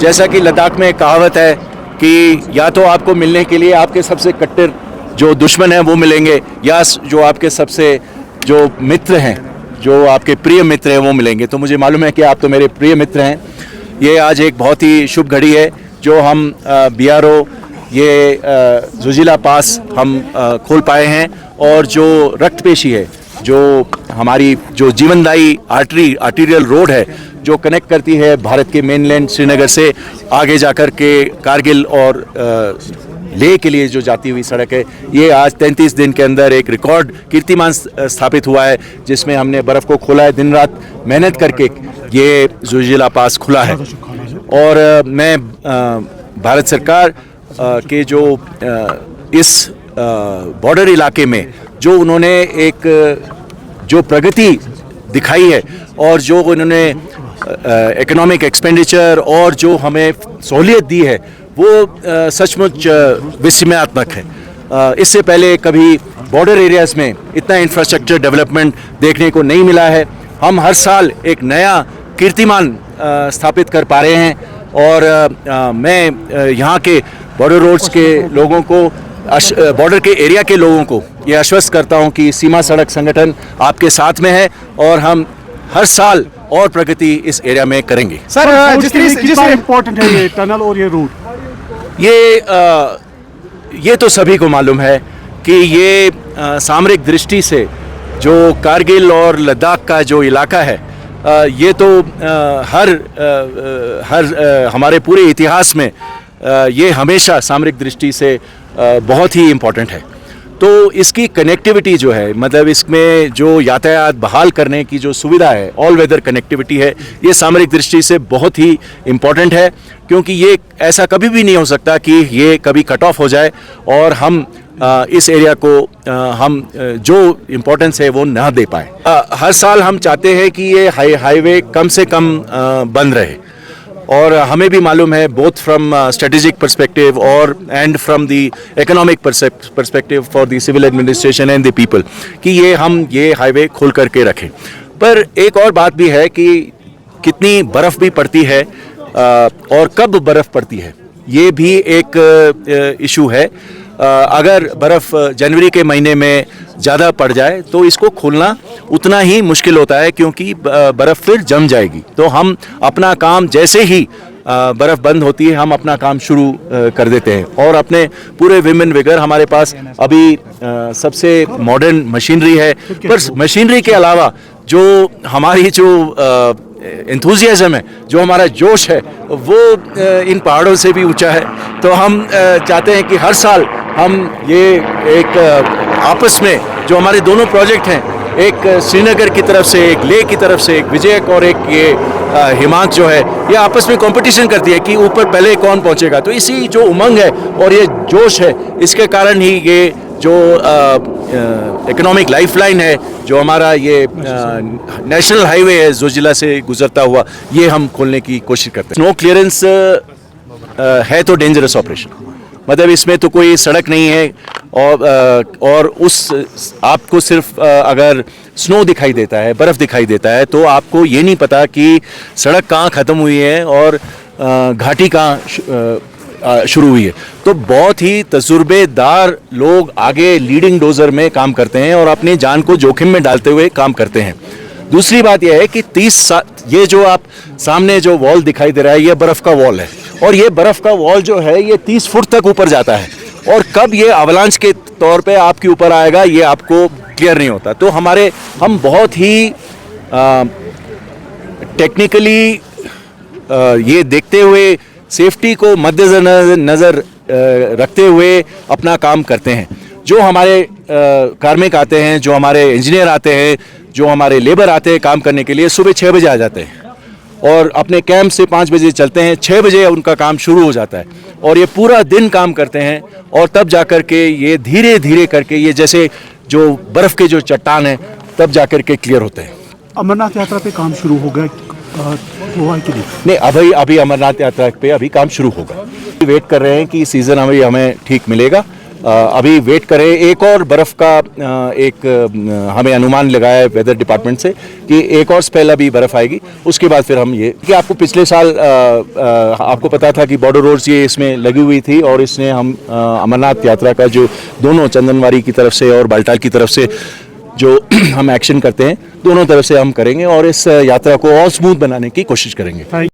जैसा कि लद्दाख में एक कहावत है कि या तो आपको मिलने के लिए आपके सबसे कट्टर जो दुश्मन हैं वो मिलेंगे, या जो आपके सबसे जो मित्र हैं, जो आपके प्रिय मित्र हैं वो मिलेंगे। तो मुझे मालूम है कि आप तो मेरे प्रिय मित्र हैं। ये आज एक बहुत ही शुभ घड़ी है जो हम BRO ये ज़ोजिला पास हम खोल पाए हैं, और जो रक्तपेशी है, जो हमारी जो जीवनदायी आर्टीरियल रोड है जो कनेक्ट करती है भारत के मेनलैंड श्रीनगर से आगे जाकर के कारगिल और लेह के लिए जो जाती हुई सड़क है, ये आज 33 दिन के अंदर एक रिकॉर्ड कीर्तिमान स्थापित हुआ है, जिसमें हमने बर्फ़ को खोला है। दिन रात मेहनत करके ये ज़ोजिला पास खुला है। और मैं भारत सरकार के जो इस बॉर्डर इलाके में जो उन्होंने एक जो प्रगति दिखाई है और जो उन्होंने इकोनॉमिक एक्सपेंडिचर और जो हमें सहूलियत दी है वो सचमुच विस्मयात्मक है। इससे पहले कभी बॉर्डर एरियाज़ में इतना इंफ्रास्ट्रक्चर डेवलपमेंट देखने को नहीं मिला है। हम हर साल एक नया कीर्तिमान स्थापित कर पा रहे हैं, और मैं यहाँ के बॉर्डर रोड्स के लोगों को, बॉर्डर के एरिया के लोगों को ये आश्वस्त करता हूँ कि सीमा सड़क संगठन आपके साथ में है और हम हर साल और प्रगति इस एरिया में करेंगे। सर, जिस इम्पोर्टेंट है ये टनल और ये रूट, ये तो सभी को मालूम है कि ये सामरिक दृष्टि से जो कारगिल और लद्दाख का जो इलाका है, ये तो हमारे पूरे इतिहास में ये हमेशा सामरिक दृष्टि से बहुत ही इम्पोर्टेंट है। तो इसकी कनेक्टिविटी जो है, मतलब इसमें जो यातायात बहाल करने की जो सुविधा है, ऑल वेदर कनेक्टिविटी है, ये सामरिक दृष्टि से बहुत ही इम्पोर्टेंट है, क्योंकि ये ऐसा कभी भी नहीं हो सकता कि ये कभी कट ऑफ हो जाए और हम इस एरिया को हम जो इम्पोर्टेंस है वो ना दे पाए। हर साल हम चाहते हैं कि ये हाईवे कम से कम बंद रहे, और हमें भी मालूम है बोथ फ्रॉम स्ट्रेटेजिक पर्सपेक्टिव और and from the economic perspective for the civil administration and the people कि ये हाईवे खोल करके रखें। पर एक और बात भी है कि कितनी बर्फ़ भी पड़ती है और कब बर्फ़ पड़ती है, ये भी एक इशू है। अगर बर्फ़ जनवरी के महीने में ज़्यादा पड़ जाए तो इसको खोलना उतना ही मुश्किल होता है, क्योंकि बर्फ़ फिर जम जाएगी। तो हम अपना काम जैसे ही बर्फ़ बंद होती है हम अपना काम शुरू कर देते हैं, और अपने पूरे विमेन विगर हमारे पास अभी सबसे मॉडर्न मशीनरी है। पर मशीनरी के अलावा जो हमारी जो एंथुजियाज्म है, जो हमारा जोश है, वो इन पहाड़ों से भी ऊंचा है। तो हम चाहते हैं कि हर साल हम ये एक आपस में जो हमारे दोनों प्रोजेक्ट हैं, एक श्रीनगर की तरफ से, एक लेह की तरफ से, एक विजयक और एक ये हिमांक जो है, ये आपस में कंपटीशन करती है कि ऊपर पहले कौन पहुंचेगा। तो इसी जो उमंग है और ये जोश है, इसके कारण ही ये जो इकोनॉमिक लाइफलाइन है, जो हमारा ये नेशनल हाईवे है ज़ोजिला से गुजरता हुआ, ये हम खोलने की कोशिश करते हैं। स्नो क्लियरेंस है तो डेंजरस ऑपरेशन, मतलब इसमें तो कोई सड़क नहीं है, और उस आपको सिर्फ अगर स्नो दिखाई देता है, बर्फ़ दिखाई देता है, तो आपको ये नहीं पता कि सड़क कहाँ ख़त्म हुई है और घाटी कहाँ शुरू हुई है। तो बहुत ही तजुर्बेदार लोग आगे लीडिंग डोजर में काम करते हैं और अपनी जान को जोखिम में डालते हुए काम करते हैं। दूसरी बात यह है कि 30 ये जो आप सामने जो वॉल दिखाई दे रहा है, ये बर्फ़ का वॉल है, और ये बर्फ़ का वॉल जो है ये 30 फुट तक ऊपर जाता है, और कब ये अवलांच के तौर पे आपके ऊपर आएगा ये आपको क्लियर नहीं होता। तो हम बहुत ही टेक्निकली ये देखते हुए, सेफ्टी को मद्देनज़र रखते हुए अपना काम करते हैं। जो हमारे कार्मिक आते हैं, जो हमारे इंजीनियर आते हैं, जो हमारे लेबर आते हैं काम करने के लिए, सुबह 6 बजे आ जाते हैं और अपने कैंप से 5 बजे चलते हैं, 6 बजे उनका काम शुरू हो जाता है, और ये पूरा दिन काम करते हैं, और तब जाकर के ये धीरे धीरे करके ये जैसे जो बर्फ़ के जो चट्टान हैं तब जाकर के क्लियर होते हैं। अमरनाथ यात्रा पे काम शुरू हो गया हुआ है कि नहीं? अभी अमरनाथ यात्रा पे अभी काम शुरू होगा। वेट कर रहे हैं कि सीज़न हमें ठीक मिलेगा, अभी वेट करें। एक और बर्फ़ का हमें अनुमान लगाया है वेदर डिपार्टमेंट से कि एक और स्पेल अभी बर्फ़ आएगी, उसके बाद फिर हम ये कि आपको पिछले साल आपको पता था कि बॉर्डर रोड्स ये इसमें लगी हुई थी और इसने हम अमरनाथ यात्रा का जो दोनों चंदनवाड़ी की तरफ से और बालटाल की तरफ से जो हम एक्शन करते हैं दोनों तरफ से हम करेंगे और इस यात्रा को और स्मूथ बनाने की कोशिश करेंगे।